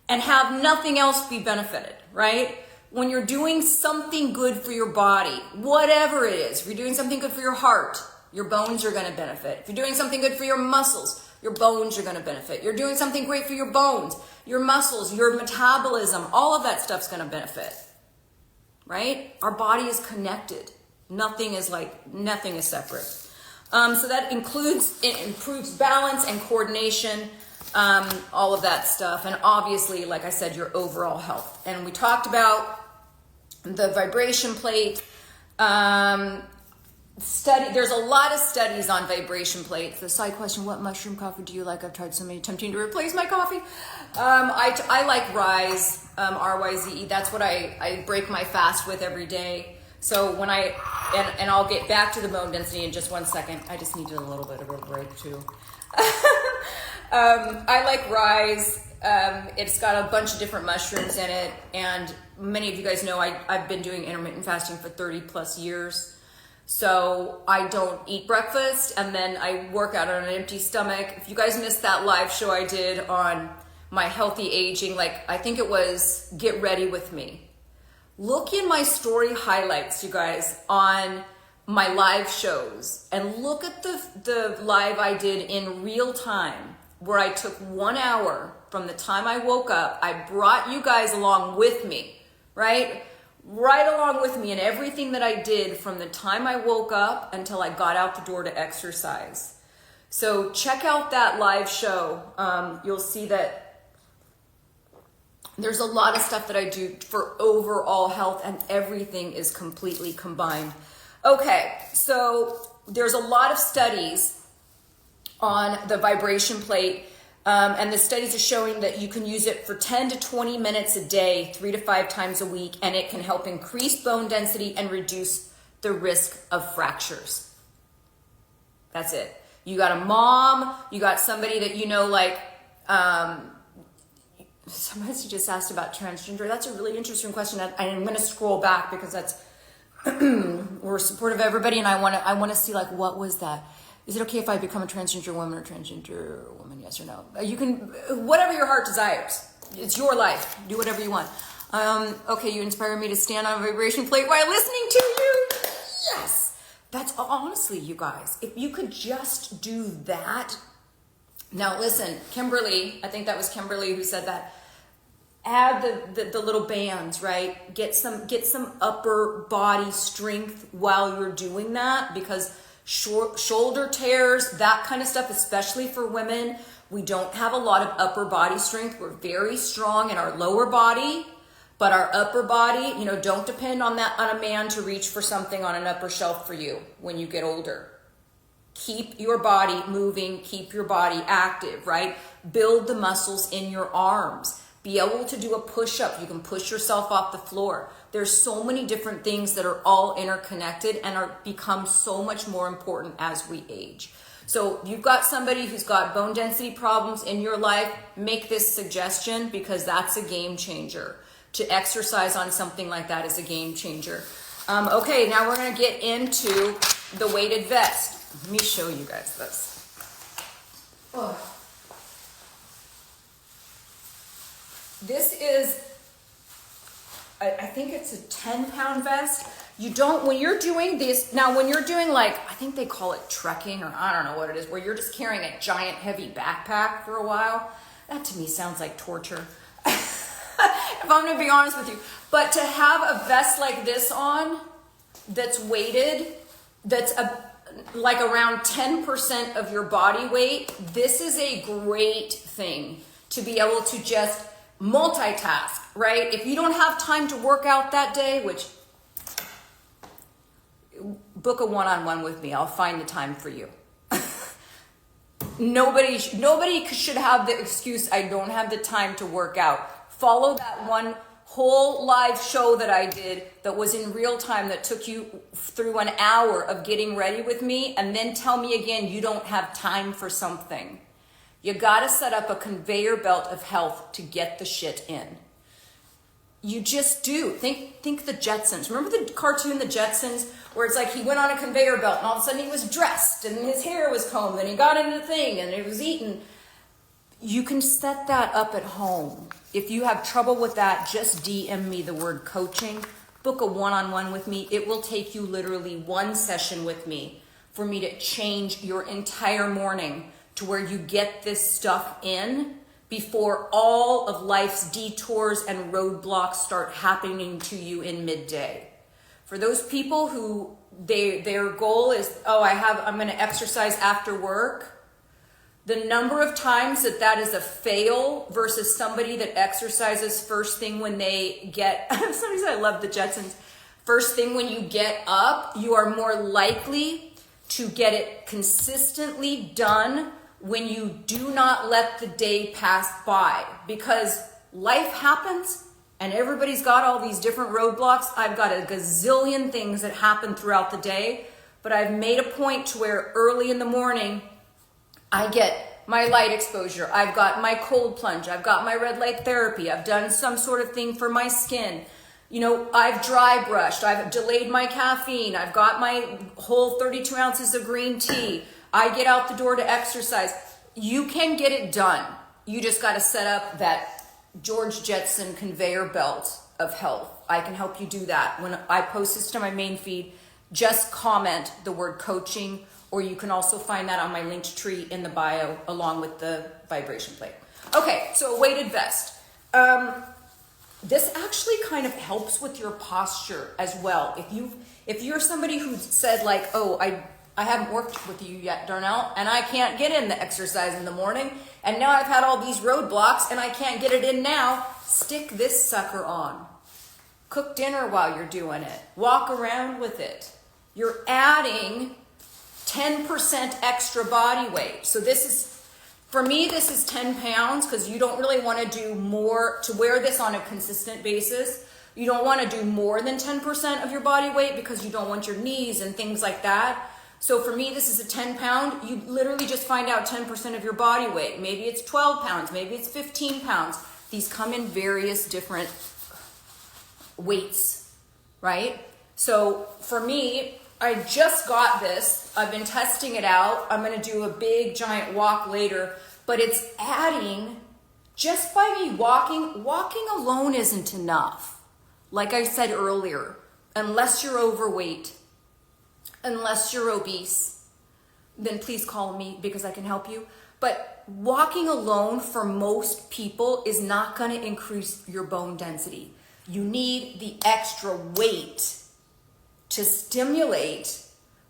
and have nothing else be benefited, right? When you're doing something good for your body, whatever it is, if you're doing something good for your heart, your bones are going to benefit. If you're doing something good for your muscles, your bones are going to benefit. You're doing something great for your bones, your muscles, your metabolism, all of that stuff's going to benefit, right? Our body is connected. Nothing is separate. So that it improves balance and coordination, all of that stuff. And obviously, like I said, your overall health. And we talked about the vibration plate. There's a lot of studies on vibration plates. The side question, what mushroom coffee do you like? I've tried so many, tempting to replace my coffee. I like Rise, R-Y-Z-E. That's what I break my fast with every day. So when and I'll get back to the bone density in just 1 second. I just needed a little bit of a break too. I like Rise. It's got a bunch of different mushrooms in it. And many of you guys know I've been doing intermittent fasting for 30 plus years. So I don't eat breakfast and then I work out on an empty stomach. If you guys missed that live show I did on my healthy aging, I think it was Get Ready With Me. Look in my story highlights, you guys, on my live shows and look at the live I did in real time where I took 1 hour from the time I woke up. I brought you guys along with me, right? Right along with me in everything that I did from the time I woke up until I got out the door to exercise. So check out that live show. You'll see that there's a lot of stuff that I do for overall health and everything is completely combined. Okay, so there's a lot of studies on the vibration plate. And the studies are showing that you can use it for 10 to 20 minutes a day, 3 to 5 times a week, and it can help increase bone density and reduce the risk of fractures. That's it. You got a mom, you got somebody that you know, somebody just asked about transgender. That's a really interesting question. I'm going to scroll back because that's we're supportive of everybody, and I want to see what was that. Is it okay if I become a transgender woman or transgender woman? Yes or no? You can, whatever your heart desires. It's your life. Do whatever you want. Okay, you inspire me to stand on a vibration plate while listening to you. Yes. That's honestly, you guys, if you could just do that. Now listen, Kimberly, I think that was Kimberly who said that. Add the little bands, right? Get some upper body strength while you're doing that, because shoulder tears, that kind of stuff, especially for women, we don't have a lot of upper body strength. We're very strong in our lower body, but our upper body, don't depend on a man to reach for something on an upper shelf for you when you get older. Keep your body moving, keep your body active, right? Build the muscles in your arms. Be able to do a push-up. You can push yourself off the floor. There's so many different things that are all interconnected and become so much more important as we age. So you've got somebody who's got bone density problems in your life, make this suggestion because that's a game changer. To exercise on something like that is a game changer. Okay, now we're going to get into the weighted vest. Let me show you guys this. Oh. This is, I think it's a 10-pound vest. You don't, when you're doing this, now when you're doing I think they call it trekking, or I don't know what it is, where you're just carrying a giant heavy backpack for a while, that to me sounds like torture. If I'm going to be honest with you. But to have a vest like this on, that's weighted, that's around 10% of your body weight, this is a great thing to be able to just multitask, right? If you don't have time to work out that day, which book a one-on-one with me, I'll find the time for you. Nobody should have the excuse, I don't have the time to work out. Follow that one whole live show that I did that was in real time that took you through an hour of getting ready with me, and then tell me again you don't have time for something. You got to set up a conveyor belt of health to get the shit in. You just do. Think the Jetsons. Remember the cartoon, the Jetsons, where it's like he went on a conveyor belt and all of a sudden he was dressed and his hair was combed and he got into the thing and it was eaten. You can set that up at home. If you have trouble with that, just DM me the word coaching. Book a one-on-one with me. It will take you literally one session with me for me to change your entire morning to where you get this stuff in before all of life's detours and roadblocks start happening to you in midday. For those people who their goal is, I'm going to exercise after work, the number of times that is a fail versus somebody that exercises first thing when they get, somebody said I love the Jetsons, first thing when you get up, you are more likely to get it consistently done when you do not let the day pass by, because life happens and everybody's got all these different roadblocks. I've got a gazillion things that happen throughout the day, but I've made a point to where early in the morning, I get my light exposure. I've got my cold plunge. I've got my red light therapy. I've done some sort of thing for my skin. You know, I've dry brushed. I've delayed my caffeine. I've got my whole 32 ounces of green tea. I get out the door to exercise. You can get it done. You just got to set up that George Jetson conveyor belt of health. I can help you do that. When I post this to my main feed, just comment the word coaching, or you can also find that on my linked tree in the bio along with the vibration plate. Okay, so a weighted vest. This actually kind of helps with your posture as well. If you're somebody who said like, oh, I haven't worked with you yet, Darnell, and I can't get in the exercise in the morning, and now I've had all these roadblocks and I can't get it in now, stick this sucker on. Cook dinner while you're doing it. Walk around with it. You're adding 10% extra body weight. So this is, for me, this is 10 pounds because you don't really want to do more, to wear this on a consistent basis. You don't want to do more than 10% of your body weight because you don't want your knees and things like that. So for me, this is a 10 pound. You literally just find out 10% of your body weight. Maybe it's 12 pounds, maybe it's 15 pounds. These come in various different weights, right? So for me, I just got this. I've been testing it out. I'm going to do a big giant walk later, but it's adding, just by me walking alone isn't enough. Like I said earlier, unless you're overweight, unless you're obese, then please call me because I can help you. But walking alone for most people is not going to increase your bone density. You need the extra weight to stimulate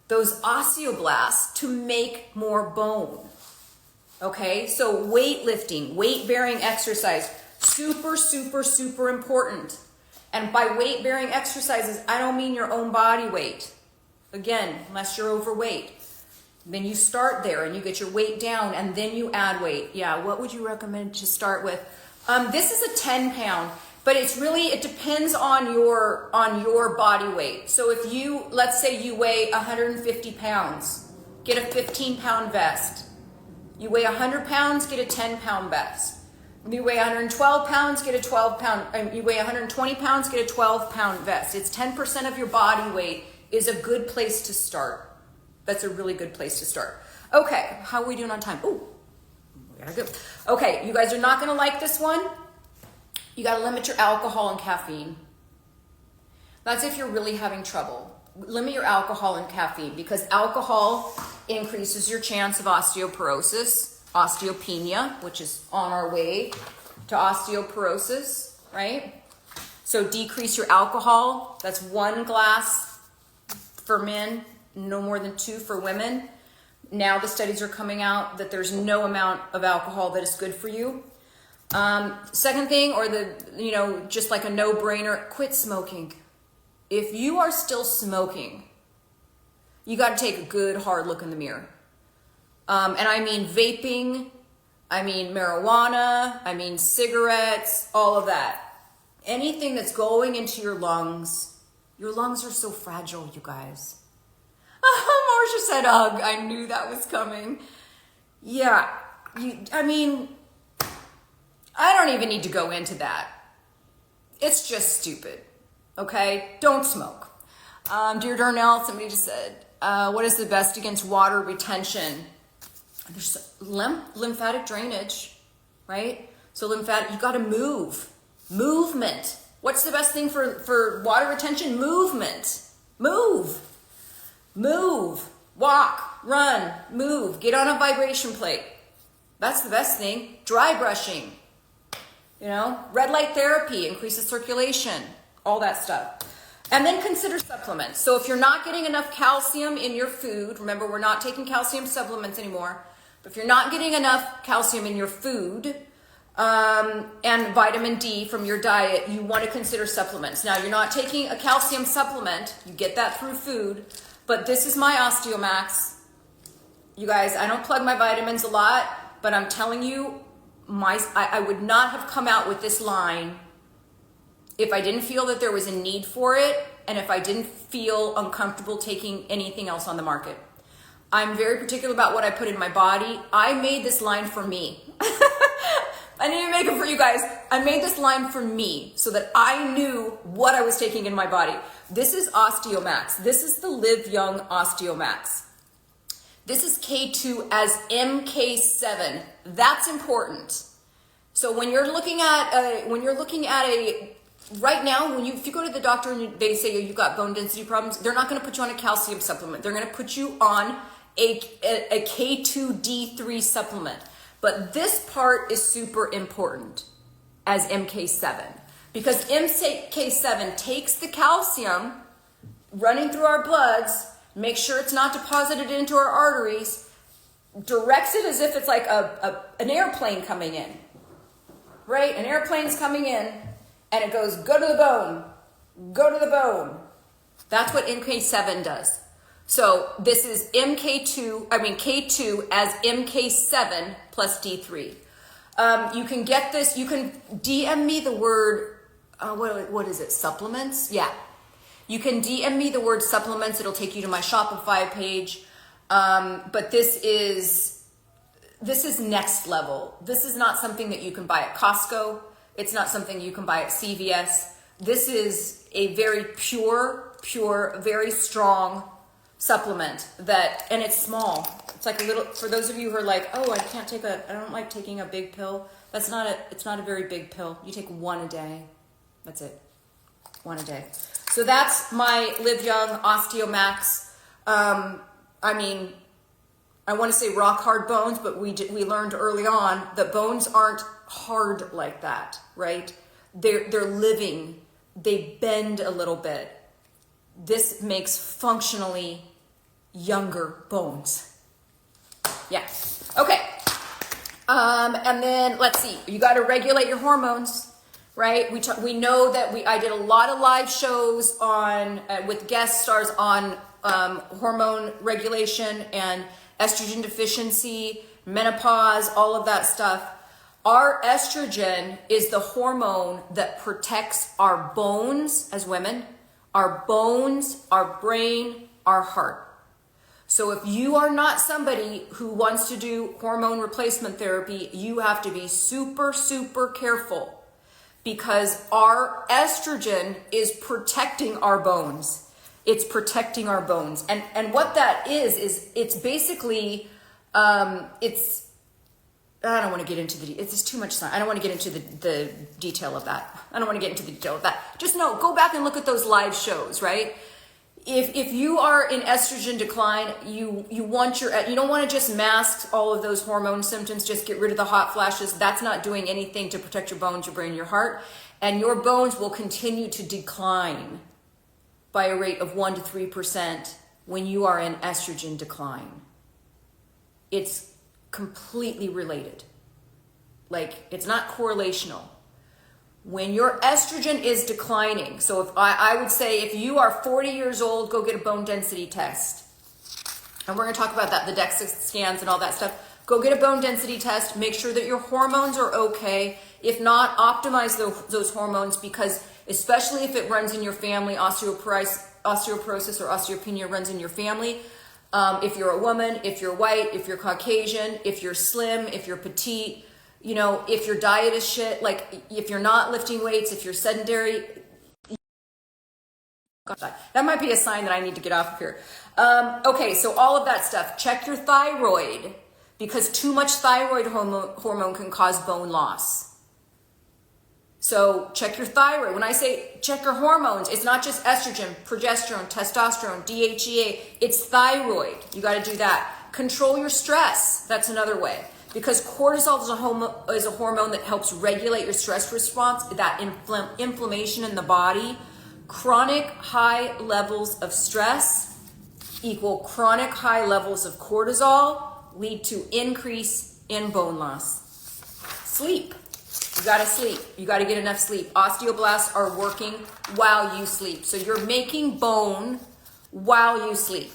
those osteoblasts to make more bone. Okay, so weightlifting, weight-bearing exercise, super, super, super important. And by weight-bearing exercises, I don't mean your own body weight. Again, unless you're overweight. Then you start there and you get your weight down and then you add weight. Yeah, what would you recommend to start with? This is a 10 pound. But it depends on your body weight. So if you, let's say you weigh 150 pounds, get a 15 pound vest. You weigh 100 pounds, get a 10 pound vest. You weigh 112 pounds, get a 12 pound, you weigh 120 pounds, get a 12 pound vest. It's 10% of your body weight is a good place to start. That's a really good place to start. Okay, how are we doing on time? Oh, we gotta go. Okay, you guys are not gonna like this one. You got to limit your alcohol and caffeine. That's if you're really having trouble. Limit your alcohol and caffeine because alcohol increases your chance of osteoporosis, osteopenia, which is on our way to osteoporosis, right? So decrease your alcohol. That's 1 glass for men, no more than 2 for women. Now the studies are coming out that there's no amount of alcohol that is good for you. Second thing, or just like a no-brainer, quit smoking. If you are still smoking, you got to take a good hard look in the mirror. And I mean vaping, I mean marijuana, I mean cigarettes, all of that. Anything that's going into your lungs are so fragile, you guys. Marsha said, ugh, I knew that was coming. Yeah. I mean, I don't even need to go into that. It's just stupid, okay? Don't smoke. Dear Darnell, somebody just said, what is the best against water retention? There's lymphatic drainage, right? So you got to move. Movement. What's the best thing for water retention? Movement. Move. Walk, run, move. Get on a vibration plate. That's the best thing. Dry brushing. Red light therapy increases circulation. All that stuff. And then consider supplements. So if you're not getting enough calcium in your food, remember we're not taking calcium supplements anymore, but if you're not getting enough calcium in your food and vitamin D from your diet, you want to consider supplements. Now you're not taking a calcium supplement, you get that through food, but this is my Osteomax. You guys, I don't plug my vitamins a lot, but I'm telling you, I would not have come out with this line if I didn't feel that there was a need for it, and if I didn't feel uncomfortable taking anything else on the market. I'm very particular about what I put in my body. I made this line for me. I didn't even make it for you guys. I made this line for me so that I knew what I was taking in my body. This is Osteomax. This is the Live Young Osteomax. This is K2 as MK7. That's important. So when you're looking at right now, if you go to the doctor and they say you've got bone density problems, they're not going to put you on a calcium supplement. They're going to put you on a K2D3 supplement. But this part is super important as MK7 because MK7 takes the calcium running through our bloods, make sure it's not deposited into our arteries, directs it as if it's like an airplane coming in, right? An airplane's coming in and it goes, go to the bone, go to the bone. That's what MK7 does. So this is K2 as MK7 plus D3. You can get this, you can DM me the word, what is it, supplements? Yeah. You can DM me the word supplements. It'll take you to my Shopify page. But this is next level. This is not something that you can buy at Costco. It's not something you can buy at CVS. This is a very pure, very strong supplement and it's small. It's like a little, for those of you who are like, oh, I don't like taking a big pill. It's not a very big pill. You take one a day. That's it. One a day. So that's my Live Young Osteomax. I want to say rock hard bones, but we learned early on that bones aren't hard like that, right? They're living. They bend a little bit. This makes functionally younger bones. Yeah. Okay. And then let's see. You got to regulate your hormones, right? We know that I did a lot of live shows on with guest stars on hormone regulation and estrogen deficiency, menopause, all of that stuff. Our estrogen is the hormone that protects our bones as women, our bones, our brain, our heart. So if you are not somebody who wants to do hormone replacement therapy, you have to be super, super careful because our estrogen is protecting our bones. It's protecting our bones. And what that is it's basically, I don't want to get into it's just too much science. I don't want to get into the detail of that. Just know, go back and look at those live shows, right? If you are in estrogen decline, you don't want to just mask all of those hormone symptoms, just get rid of the hot flashes. That's not doing anything to protect your bones, your brain, your heart. And your bones will continue to decline by a rate of 1 to 3% when you are in estrogen decline. It's completely related. Like, it's not correlational. When your estrogen is declining, so if I would say if you are 40 years old, go get a bone density test. And we're going to talk about that, the DEXA scans and all that stuff. Go get a bone density test. Make sure that your hormones are okay. If not, optimize those hormones because especially if it runs in your family, osteoporosis or osteopenia runs in your family, If you're a woman, if you're white, if you're Caucasian, if you're slim, if you're petite, you know, if your diet is shit, like if you're not lifting weights, if you're sedentary, that might be a sign that I need to get off of here. Okay, so all of that stuff. Check your thyroid, because too much thyroid hormone can cause bone loss. So check your thyroid. When I say check your hormones, it's not just estrogen, progesterone, testosterone, DHEA. It's thyroid. You got to do that. Control your stress. That's another way. Because cortisol is a hormone that helps regulate your stress response, that inflammation in the body. Chronic high levels of stress equal chronic high levels of cortisol lead to increase in bone loss. Sleep. You gotta sleep. You gotta get enough sleep. Osteoblasts are working while you sleep. So you're making bone while you sleep.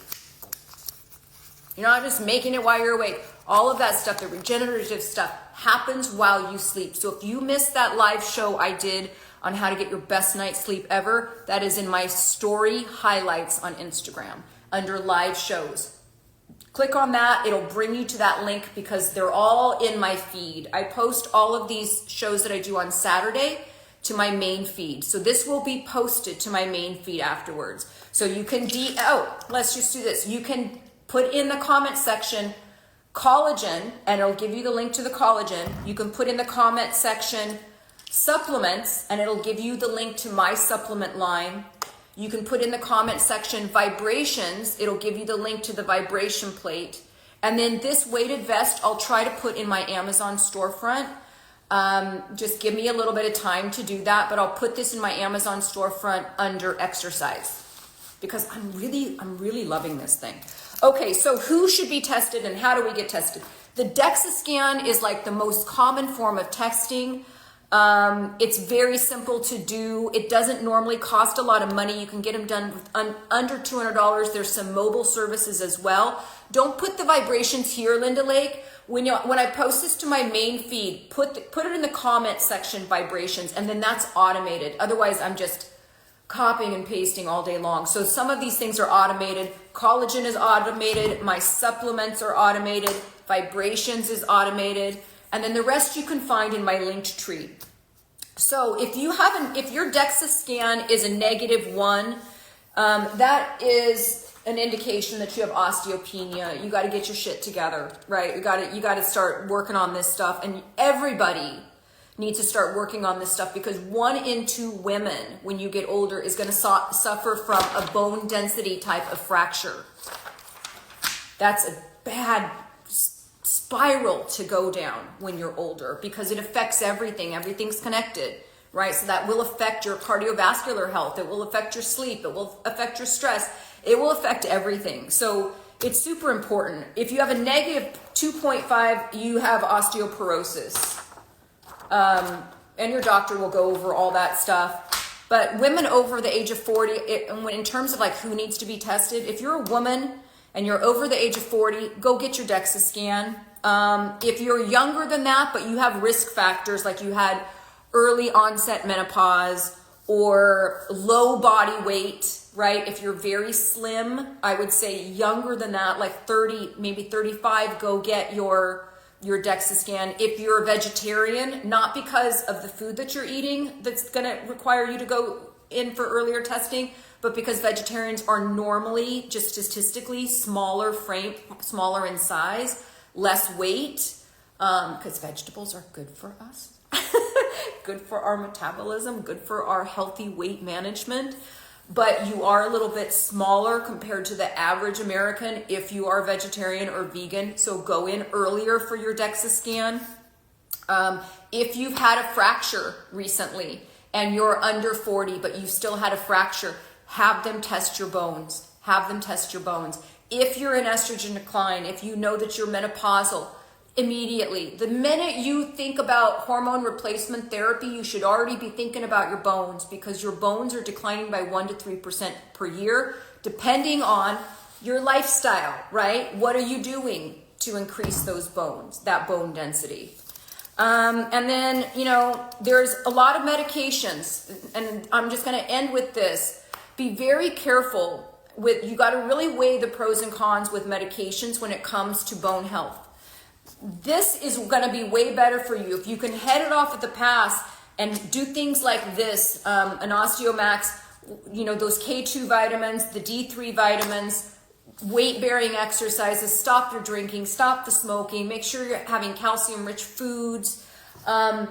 You're not just making it while you're awake. All of that stuff, the regenerative stuff, happens while you sleep. So if you missed that live show I did on how to get your best night's sleep ever, that is in my story highlights on Instagram under live shows. Click on that. It'll bring you to that link because they're all in my feed. I post all of these shows that I do on Saturday to my main feed. So this will be posted to my main feed afterwards. So you can let's just do this. You can put in the comment section collagen, and it'll give you the link to the collagen. You can put in the comment section supplements, and it'll give you the link to my supplement line. You can put in the comment section vibrations. It'll give you the link to the vibration plate. And then this weighted vest, I'll try to put in my Amazon storefront. Just give me a little bit of time to do that, but I'll put this in my Amazon storefront under exercise because I'm really loving this thing. Okay, so who should be tested and how do we get tested? The DEXA scan is like the most common form of testing. It's very simple to do. It doesn't normally cost a lot of money. You can get them done with under $200. There's some mobile services as well. Don't put the vibrations here, Linda Lake. When I post this to my main feed, put it in the comment section, vibrations, and then that's automated. Otherwise, I'm just copying and pasting all day long. So some of these things are automated. Collagen is automated. My supplements are automated. Vibrations is automated. And then the rest you can find in my linked tree. So if your DEXA scan is a -1, that is an indication that you have osteopenia. You got to get your shit together, right? You got to start working on this stuff, and everybody needs to start working on this stuff because 1 in 2 women, when you get older, is going to suffer from a bone density type of fracture. That's a bad spiral to go down when you're older because it affects everything. Everything's connected, right? So that will affect your cardiovascular health. It will affect your sleep. It will affect your stress. It will affect everything. So it's super important. If you have a -2.5, you have osteoporosis. And your doctor will go over all that stuff. But women over the age of 40, in terms of like who needs to be tested, if you're a woman and you're over the age of 40, go get your DEXA scan. If you're younger than that, but you have risk factors like you had early onset menopause or low body weight, right? If you're very slim, I would say younger than that, like 30, maybe 35, go get your DEXA scan. If you're a vegetarian, not because of the food that you're eating that's going to require you to go in for earlier testing, but because vegetarians are normally just statistically smaller in size, less weight, because vegetables are good for us, good for our metabolism, good for our healthy weight management. But you are a little bit smaller compared to the average American if you are vegetarian or vegan. So go in earlier for your DEXA scan. If you've had a fracture recently and you're under 40, but you still had a fracture, have them test your bones. Have them test your bones. If you're in estrogen decline, if you know that you're menopausal, immediately. The minute you think about hormone replacement therapy, you should already be thinking about your bones because your bones are declining by 1 to 3% per year, depending on your lifestyle, right? What are you doing to increase those bones, that bone density? And then, there's a lot of medications, and I'm just going to end with this. Be very careful. you got to really weigh the pros and cons with medications when it comes to bone health. This is going to be way better for you if you can head it off at the pass and do things like this, an Osteomax, those K2 vitamins, the D3 vitamins, weight-bearing exercises, stop your drinking, stop the smoking, make sure you're having calcium-rich foods.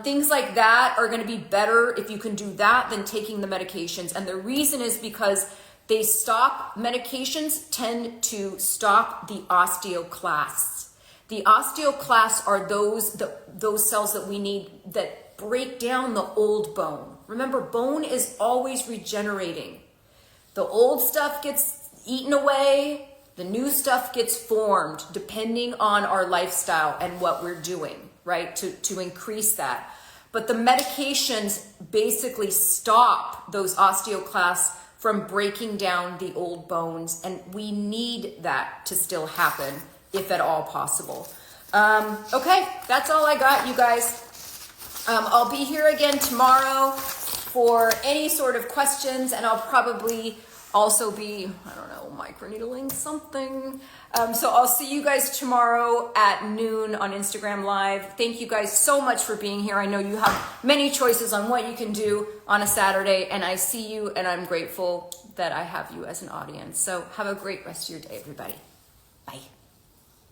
Things like that are going to be better if you can do that than taking the medications. And the reason is because medications tend to stop the osteoclasts. The osteoclasts are those cells that we need that break down the old bone. Remember, bone is always regenerating. The old stuff gets eaten away, the new stuff gets formed depending on our lifestyle and what we're doing, right, to increase that. But the medications basically stop those osteoclasts from breaking down the old bones, and we need that to still happen if at all possible. Okay, that's all I got, you guys. I'll be here again tomorrow for any sort of questions, and I'll probably also be, microneedling something. So I'll see you guys tomorrow at noon on Instagram Live. Thank you guys so much for being here. I know you have many choices on what you can do on a Saturday, and I see you, and I'm grateful that I have you as an audience. So have a great rest of your day, everybody. Bye.